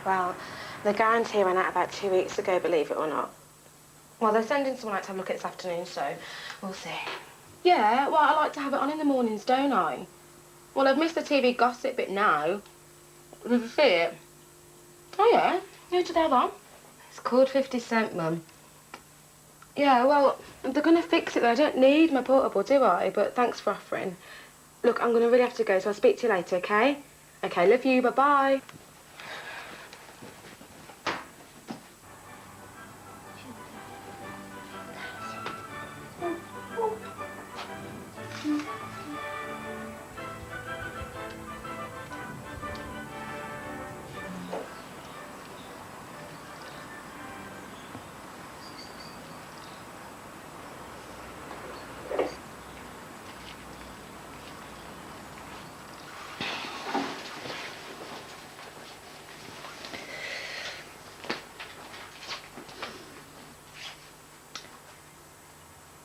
Well, the guarantee ran out about 2 weeks ago, believe it or not. Well, they're sending someone out to have a look at this afternoon, so we'll see. Yeah, well, I like to have it on in the mornings, don't I? Well, I've missed the TV gossip bit now. Did you see it? Oh, yeah. Who did they have on? It's called 50 Cent, Mum. Yeah, well, they're going to fix it, though. I don't need my portable, do I? But thanks for offering. Look, I'm going to really have to go, so I'll speak to you later, OK? OK, love you. Bye-bye.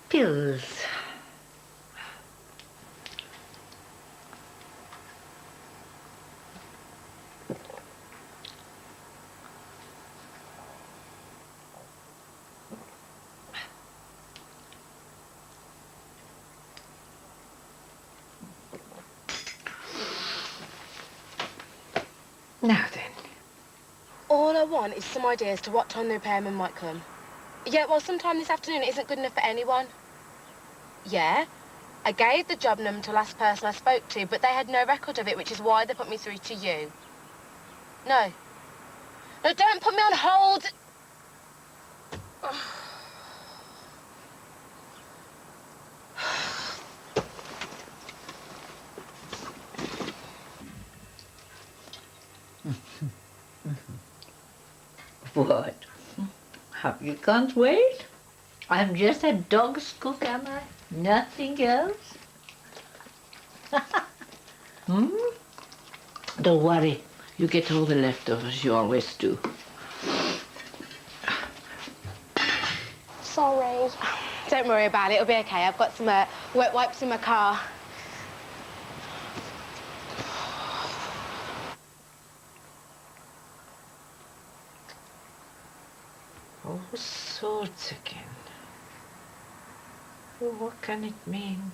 Pills. Now then. All I want is some ideas to what time the repairman might come. Yeah, well, sometime this afternoon isn't good enough for anyone. Yeah, I gave the job number to the last person I spoke to, but they had no record of it, which is why they put me through to you. No. No, don't put me on hold. What? You can't wait? I'm just a dog's cook, am I? Nothing else? Don't worry. You get all the leftovers. You always do. Sorry. Don't worry about it. It'll be okay. I've got some wet wipes in my car. All sorts again. Well, what can it mean?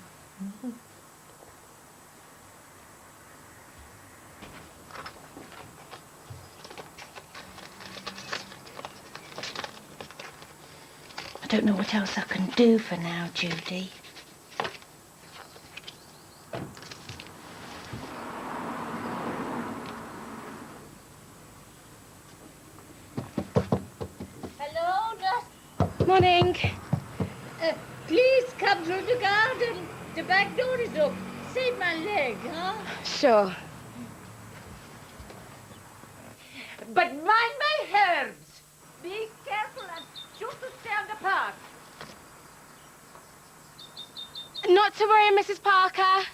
I don't know what else I can do for now, Judy. Hello, Dust. Morning. Please come through the garden. The back door is open. Save my leg, huh? Sure. But mind my herbs. Be careful and choose to stay on the path. Not to worry, Mrs. Parker.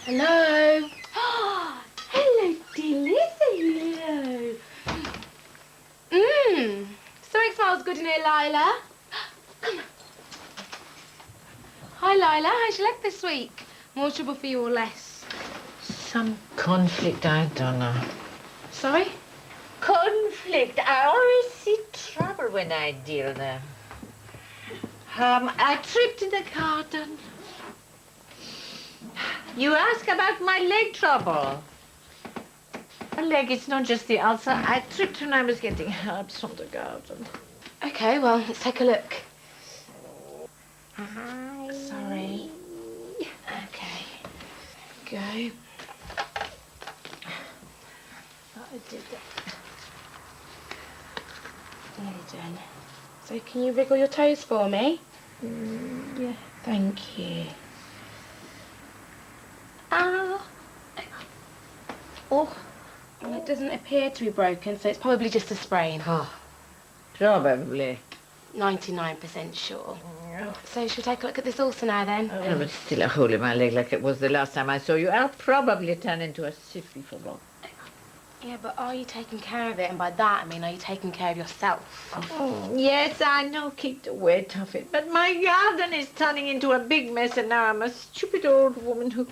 Hello. Hello, dear Lizzie. Hello. Something smells good in here, Lila. Come on. Hi, Lila. How's your leg this week? More trouble for you or less? Some conflict, I don't know. Sorry? Conflict. I always see trouble when I deal there. I tripped in the garden. You ask about my leg trouble. My leg, it's not just the ulcer. I tripped when I was getting herbs from the garden. Okay, well, let's take a look. Hi. Sorry. Okay. Go. I did that. Nearly done. So can you wriggle your toes for me? Yeah. Thank you. Ah. Oh. Well, it doesn't appear to be broken, so it's probably just a sprain. Oh, probably. 99% sure. So should we take a look at this ulcer now, then? Oh, but still a hole in my leg like it was the last time I saw you. I'll probably turn into a sieve before long. Yeah, but are you taking care of it? And by that, I mean, are you taking care of yourself? Oh, yes, I know, keep the weight off it. But my garden is turning into a big mess, and now I'm a stupid old woman who...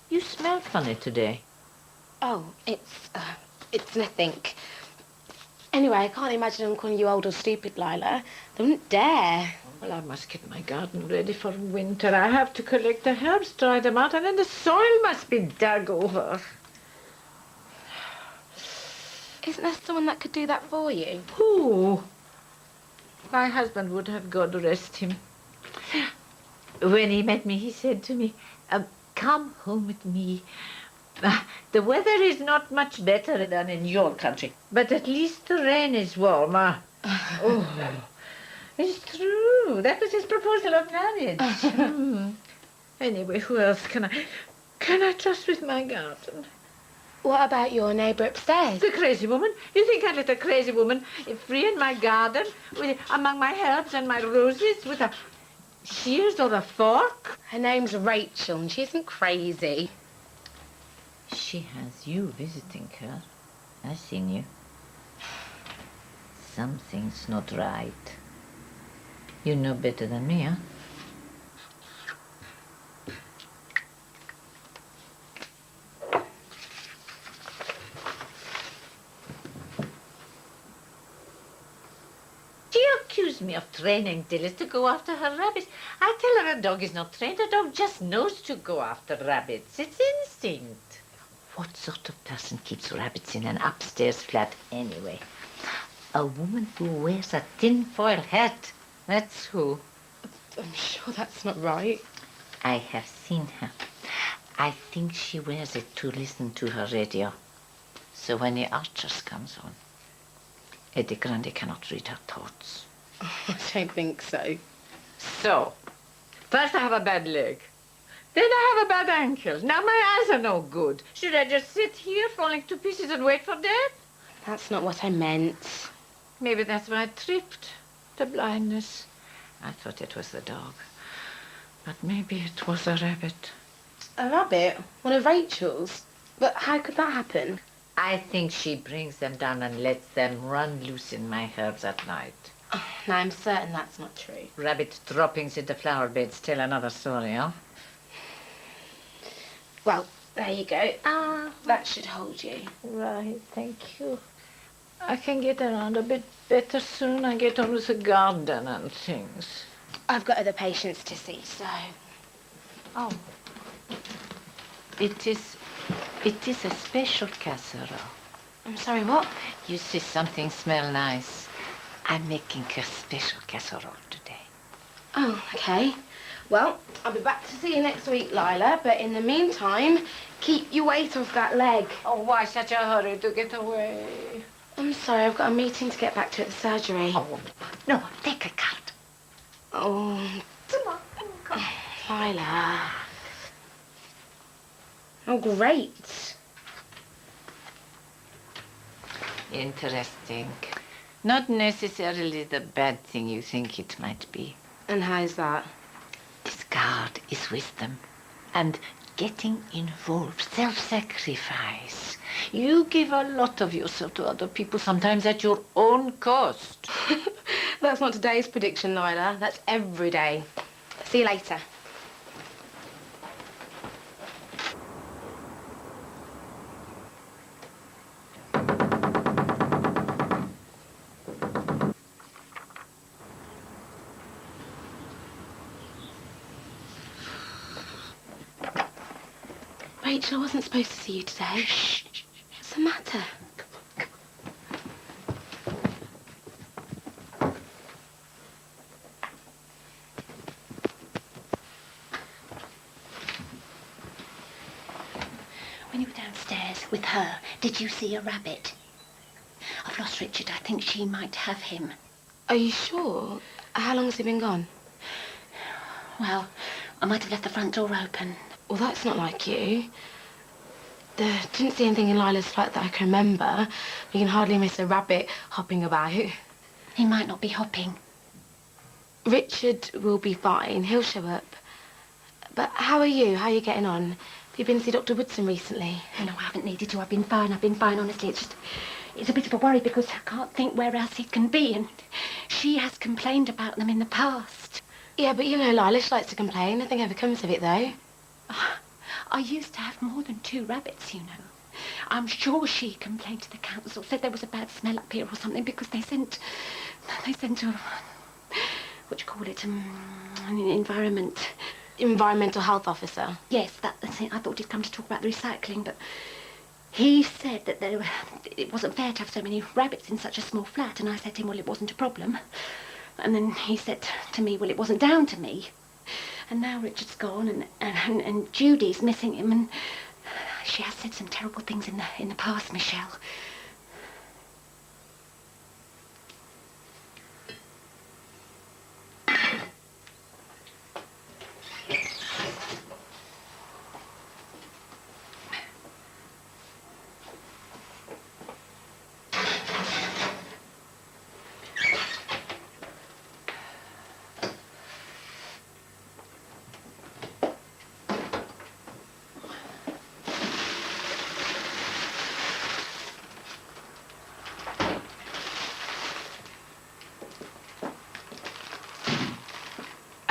You smell funny today. Oh, it's nothing. Anyway, I can't imagine them calling you old or stupid, Lila. They wouldn't dare. Well, I must get my garden ready for winter. I have to collect the herbs, dry them out, and then the soil must be dug over. Isn't there someone that could do that for you? Who? My husband would have God rest him. When he met me, he said to me, come home with me. The weather is not much better than in your country, but at least the rain is warmer. Oh, it's true. That was his proposal of marriage. Anyway, who else can I trust with my garden? What about your neighbour upstairs? The crazy woman? You think I'd let a crazy woman free in my garden among my herbs and my roses with a shears or a fork? Her name's Rachel, and she isn't crazy. She has you visiting her. I've seen you. Something's not right. You know better than me, huh? She accused me of training Dillis to go after her rabbits. I tell her a dog is not trained. A dog just knows to go after rabbits. It's instinct. What sort of person keeps rabbits in an upstairs flat anyway? A woman who wears a tinfoil hat. That's who. I'm sure that's not right. I have seen her. I think she wears it to listen to her radio. So when the Archers comes on, Eddie Grande cannot read her thoughts. I don't think so. So, first I have a bad leg. Then I have a bad ankle. Now my eyes are no good. Should I just sit here falling to pieces and wait for death? That's not what I meant. Maybe that's why I tripped. The blindness. I thought it was the dog. But maybe it was a rabbit. A rabbit? One of Rachel's? But how could that happen? I think she brings them down and lets them run loose in my herbs at night. Oh, no, I'm certain that's not true. Rabbit droppings into flower beds tell another story, huh? Well, there you go. That should hold you. Right, thank you. I can get around a bit better soon. I get on with the garden and things. I've got other patients to see, so... Oh. It is a special casserole. I'm sorry, what? You see, something smells nice. I'm making a special casserole today. Oh, okay. Well, I'll be back to see you next week, Lila, but in the meantime, keep your weight off that leg. Oh, why such a hurry to get away? I'm sorry, I've got a meeting to get back to at the surgery. Oh, no, take a card. Oh, Come on. Lila. Oh, great. Interesting. Not necessarily the bad thing you think it might be. And how's that? This card is wisdom. And getting involved, self-sacrifice. You give a lot of yourself to other people, sometimes at your own cost. That's not today's prediction, Lila. That's every day. See you later. Rachel, I wasn't supposed to see you today. Shh. What's the matter? When you were downstairs with her, did you see a rabbit? I've lost Richard. I think she might have him. Are you sure? How long has he been gone? Well, I might have left the front door open. Well, that's not like you. Didn't see anything in Lila's flat that I can remember. You can hardly miss a rabbit hopping about. He might not be hopping. Richard will be fine. He'll show up. But how are you? How are you getting on? Have you been to see Dr. Woodson recently? Oh, no, I haven't needed to. I've been fine, honestly. It's a bit of a worry because I can't think where else he can be, and she has complained about them in the past. Yeah, but you know, Lila, she likes to complain. Nothing ever comes of it, though. I used to have more than 2 rabbits, you know. I'm sure she complained to the council, said there was a bad smell up here or something, because they sent a, what do you call it, an Environmental health officer. Yes, that's it. I thought he'd come to talk about the recycling, but he said that it wasn't fair to have so many rabbits in such a small flat, and I said to him, well, it wasn't a problem. And then he said to me, well, it wasn't down to me. And now Richard's gone, and Judy's missing him, and she has said some terrible things in the past, Michelle.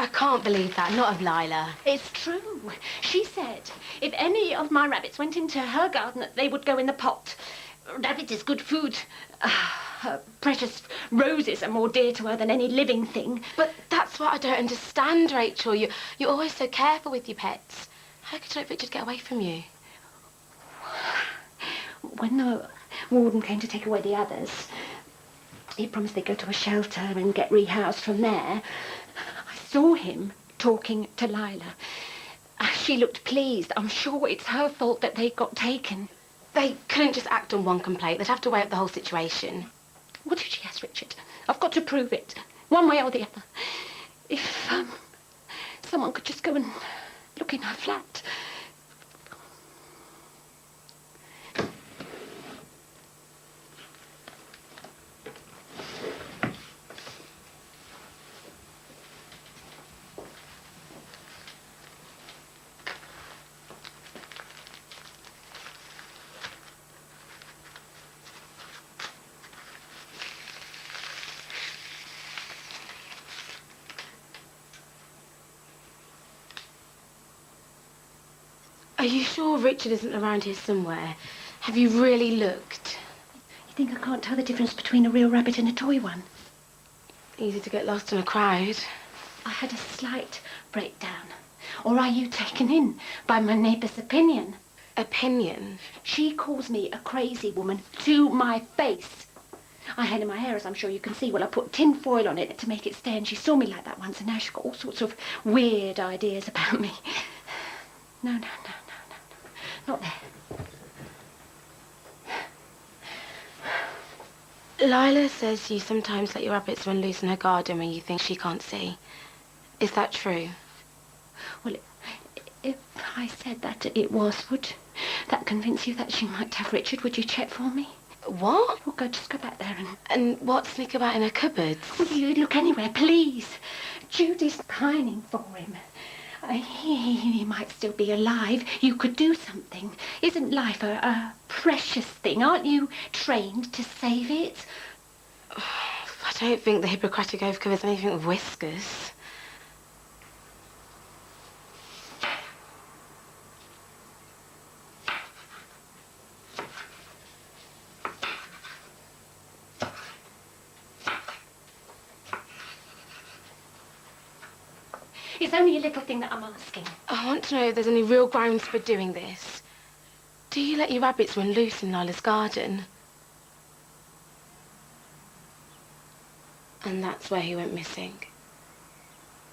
I can't believe that, not of Lila. It's true. She said if any of my rabbits went into her garden, that they would go in the pot. Rabbit is good food. Her precious roses are more dear to her than any living thing. But that's what I don't understand, Rachel. You're always so careful with your pets. How could you let Richard get away from you? When the warden came to take away the others, he promised they'd go to a shelter and get rehoused from there. I saw him talking to Lila. She looked pleased. I'm sure it's her fault that they got taken. They couldn't just act on one complaint. They'd have to weigh up the whole situation. What did she ask Richard? I've got to prove it, one way or the other. If someone could just go and look in her flat. Are you sure Richard isn't around here somewhere? Have you really looked? You think I can't tell the difference between a real rabbit and a toy one? Easy to get lost in a crowd. I had a slight breakdown. Or are you taken in by my neighbour's opinion? Opinion? She calls me a crazy woman to my face. I had in my hair, as I'm sure you can see. Well, I put tin foil on it to make it stay, and she saw me like that once, and now she's got all sorts of weird ideas about me. No. Not there. Lila says you sometimes let your rabbits run loose in her garden when you think she can't see. Is that true? Well, if I said that it was, would that convince you that she might have Richard? Would you check for me? What? Well, just go back there and... And what's sneak about in her cupboards? Will you look anywhere, please? Judy's pining for him. He might still be alive. You could do something. Isn't life a precious thing? Aren't you trained to save it? I don't think the Hippocratic Oath covers anything with whiskers. It's only a little thing that I'm asking. I want to know if there's any real grounds for doing this. Do you let your rabbits run loose in Lila's garden? And that's where he went missing.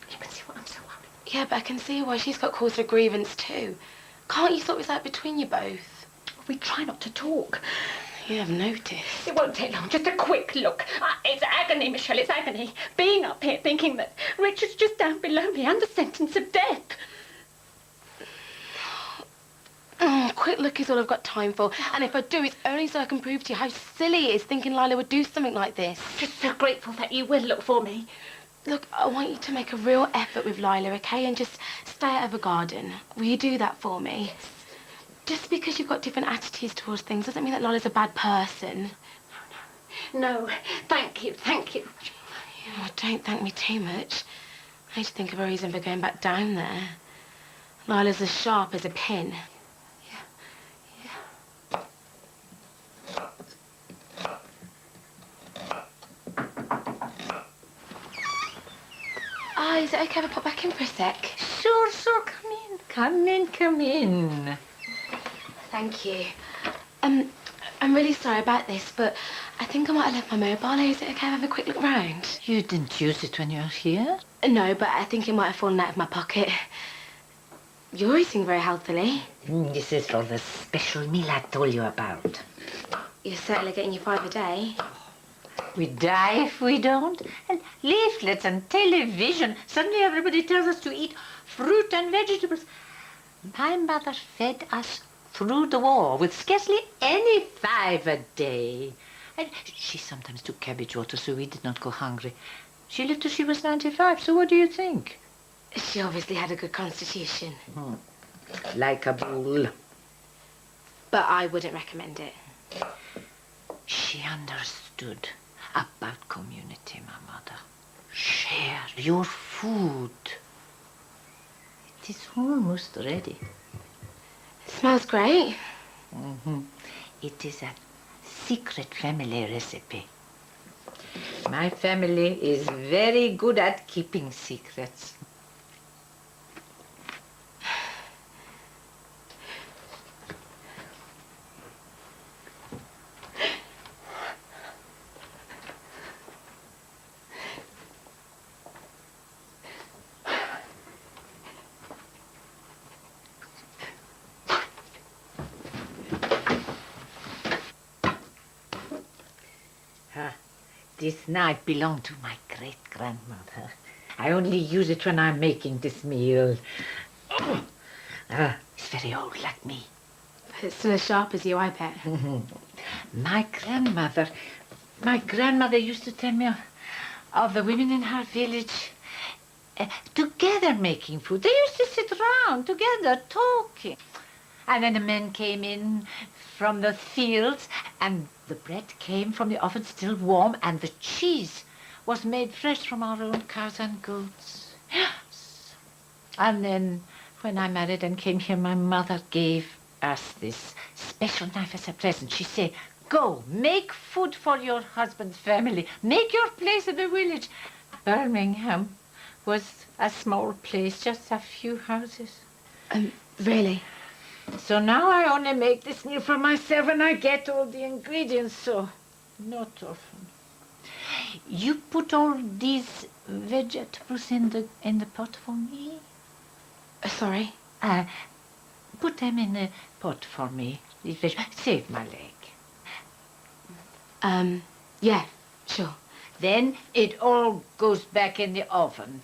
You can see what I'm so worried. Yeah, but I can see why she's got cause for grievance too. Can't you sort this out between you both? We try not to talk. You have noticed. It won't take long. Just a quick look. It's agony, Michelle. It's agony. Being up here thinking that Richard's just down below me under sentence of death. Quick look is all I've got time for. And if I do, it's only so I can prove to you how silly it is thinking Lila would do something like this. Just so grateful that you will look for me. Look, I want you to make a real effort with Lila, okay? And just stay out of the garden. Will you do that for me? Yes. Just because you've got different attitudes towards things doesn't mean that Lola's a bad person. No, thank you, thank you. Oh, don't thank me too much. I need to think of a reason for going back down there. Lila's as sharp as a pin. Oh, is it okay if I pop back in for a sec? Sure, come in. Come in. Thank you. I'm really sorry about this, but I think I might have left my mobile. Is it okay if I have a quick look round? You didn't use it when you were here? No, but I think it might have fallen out of my pocket. You're eating very healthily. This is for the special meal I told you about. You're certainly getting your 5 a day. We die if we don't. And leaflets and television. Suddenly everybody tells us to eat fruit and vegetables. My mother fed us through the war with scarcely any 5 a day. And she sometimes took cabbage water so we did not go hungry. She lived till she was 95, so what do you think? She obviously had a good constitution. Like a bull. But I wouldn't recommend it. She understood about community, my mother. Share your food. It is almost ready. It smells great. It is a secret family recipe. My family is very good at keeping secrets. This knife belonged to my great-grandmother. I only use it when I'm making this meal. It's very old, like me. But it's still as sharp as you, I bet. My grandmother used to tell me of the women in her village together making food. They used to sit around together talking. And then the men came in from the fields, and the bread came from the oven still warm, and the cheese was made fresh from our own cows and goats. Yes. And then when I married and came here, my mother gave us this special knife as a present. She said, go, make food for your husband's family. Make your place in the village. Birmingham was a small place, just a few houses. Really? So now I only make this meal for myself and I get all the ingredients, so not often. You put all these vegetables in the pot for me? Sorry? Put them in the pot for me. Save my leg. Yeah, sure. Then it all goes back in the oven.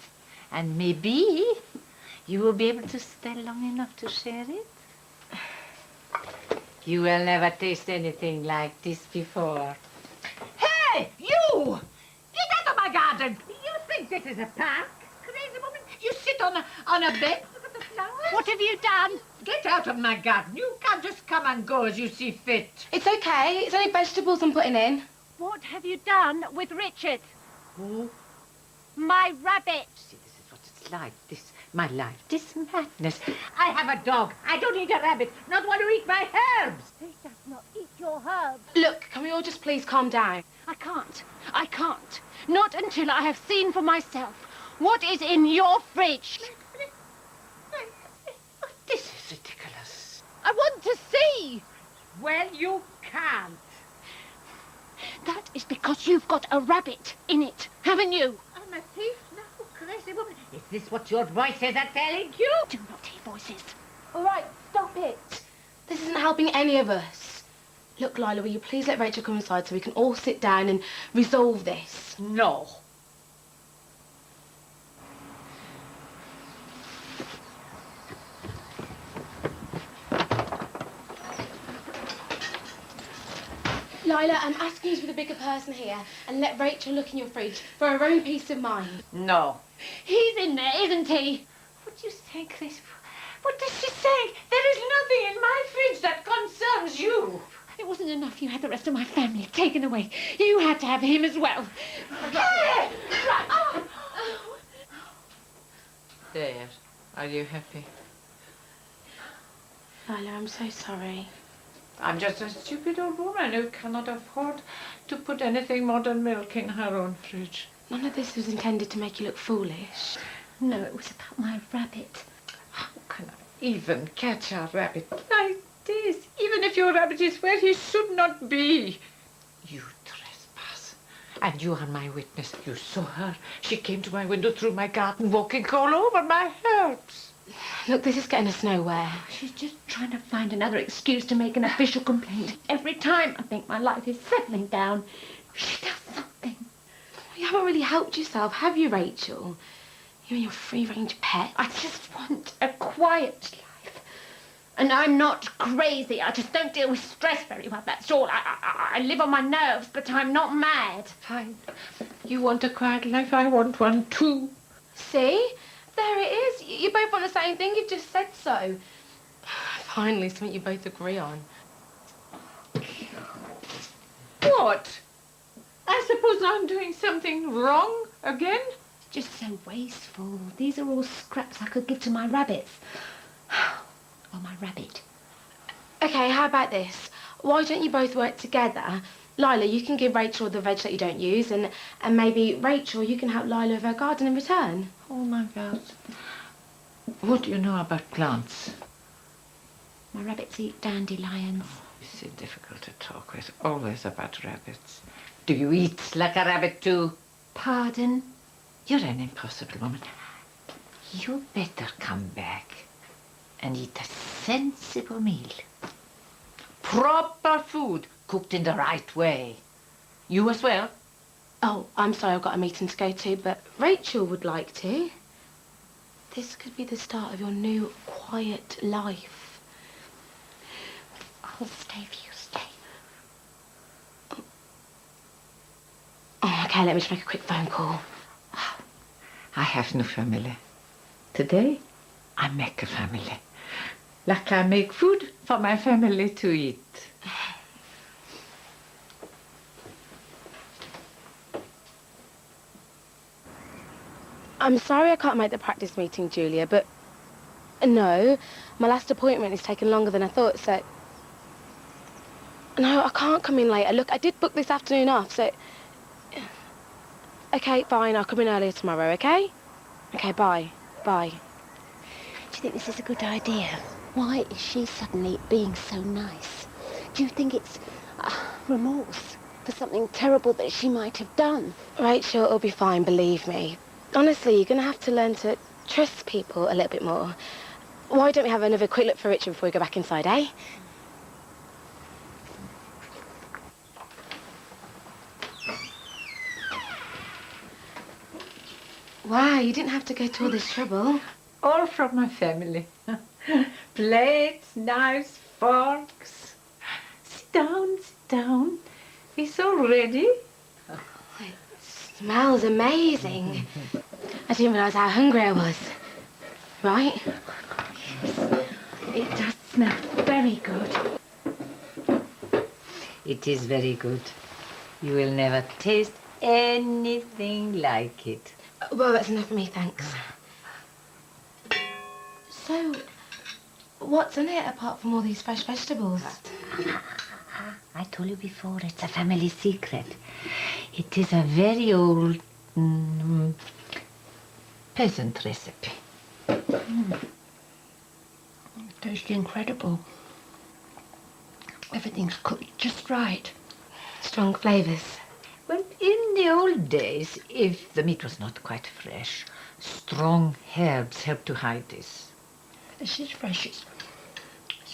And maybe you will be able to stay long enough to share it. You will never taste anything like this before. Hey, you! Get out of my garden! You think this is a park? Crazy woman. You sit on a bed. Look at the flowers. What have you done? Get out of my garden. You can't just come and go as you see fit. It's okay. It's only vegetables I'm putting in. What have you done with Richard? Who? My rabbit. See, this is what it's like. My life, this madness. I have a dog. I don't eat a rabbit. Not want to eat my herbs. He does not eat your herbs. Look, can we all just please calm down? I can't. Not until I have seen for myself what is in your fridge. This is ridiculous. I want to see. Well, you can't. That is because you've got a rabbit in it, haven't you? I'm a thief now, crazy woman. Is this what your voices are telling you? Do not hear voices. All right, stop it. This isn't helping any of us. Look, Lila, will you please let Rachel come inside so we can all sit down and resolve this? No. Lila, I'm asking you to be the bigger person here and let Rachel look in your fridge for her own peace of mind. No. He's in there, isn't he? What do you think, Chris? What is she saying? There is nothing in my fridge that concerns you. It wasn't enough you had the rest of my family taken away. You had to have him as well. Hey! There. Are you happy? Lila, I'm so sorry. I'm just a stupid old woman who cannot afford to put anything more than milk in her own fridge. None of this was intended to make you look foolish. No, it was about my rabbit. How can I even catch a rabbit like this? Even if your rabbit is where he should not be. You trespass. And you are my witness. You saw her. She came to my window through my garden, walking all over my herbs. Look, this is getting us nowhere. She's just trying to find another excuse to make an official complaint. Every time I think my life is settling down, she does something. You haven't really helped yourself, have you, Rachel? You and your free-range pet. I just want a quiet life. And I'm not crazy. I just don't deal with stress very well, that's all. I live on my nerves, but I'm not mad. Fine. You want a quiet life, I want one too. See? There it is. You both want the same thing. You've just said so. Finally, something you both agree on. What? I suppose I'm doing something wrong again? Just so wasteful. These are all scraps I could give to my rabbits. Or my rabbit. Okay, how about this? Why don't you both work together? Lila, you can give Rachel the veg that you don't use, and maybe, Rachel, you can help Lila with her garden in return. Oh, my God. What do you know about plants? My rabbits eat dandelions. It's so difficult to talk with, always about rabbits. Do you eat like a rabbit too? Pardon? You're an impossible woman. You better come back and eat a sensible meal. Proper food, cooked in the right way. You as well? Oh, I'm sorry, I've got a meeting to go to, but Rachel would like to. This could be the start of your new quiet life. I'll stay if you stay. Oh, okay, let me just make a quick phone call. I have no family. Today, I make a family. Like I make food for my family to eat. I'm sorry I can't make the practice meeting, Julia, but no, my last appointment is taking longer than I thought, so... No, I can't come in later. Look, I did book this afternoon off, so... Okay, fine, I'll come in earlier tomorrow, okay? Okay, bye. Bye. Do you think this is a good idea? Why is she suddenly being so nice? Do you think it's remorse for something terrible that she might have done? Rachel, it'll be fine, believe me. Honestly, you're going to have to learn to trust people a little bit more. Why don't we have another quick look for Richard before we go back inside, eh? Wow, you didn't have to go to all this trouble. All from my family. Plates, knives, forks. Sit down, sit down. It's all ready. It smells amazing. I didn't realise how hungry I was. Right? It does smell very good. It is very good. You will never taste anything like it. Well, that's enough for me, thanks. So, what's in it apart from all these fresh vegetables? I told you before, it's a family secret. It is a very old peasant recipe. Tastes incredible. Everything's cooked just right. Strong flavours. Well, in the old days, if the meat was not quite fresh, strong herbs helped to hide this. This is fresh. It's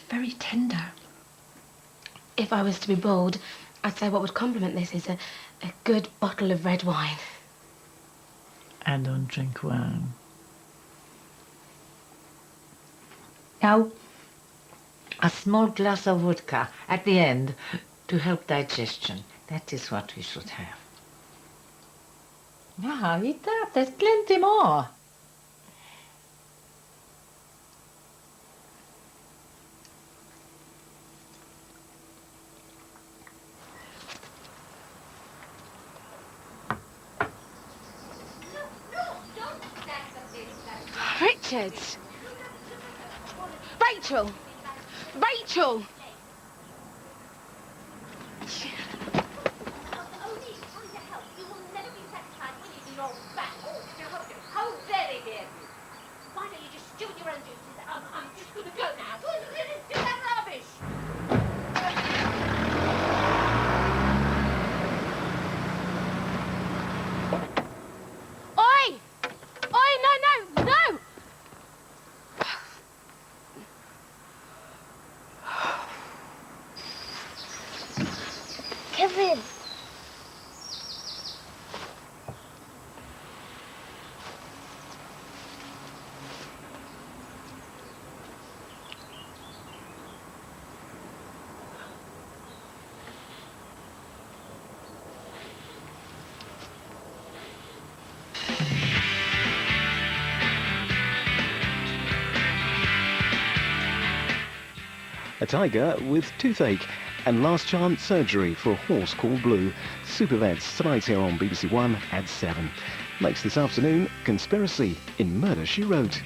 very tender. If I was to be bold, I'd say what would complement this is a good bottle of red wine. I don't drink wine. Now, a small glass of vodka at the end to help digestion. That is what we should have. Now, eat that. There's plenty more. Richard! Rachel! Rachel! How very dare you? Why don't you just do your own duties? I'm just going to go now. Do that rubbish! Oi! Oi, no, no, no! Kevin. A tiger with toothache and last chance surgery for a horse called Blue. Super Vets tonight here on BBC1 at 7. Next this afternoon, Conspiracy in Murder, She Wrote.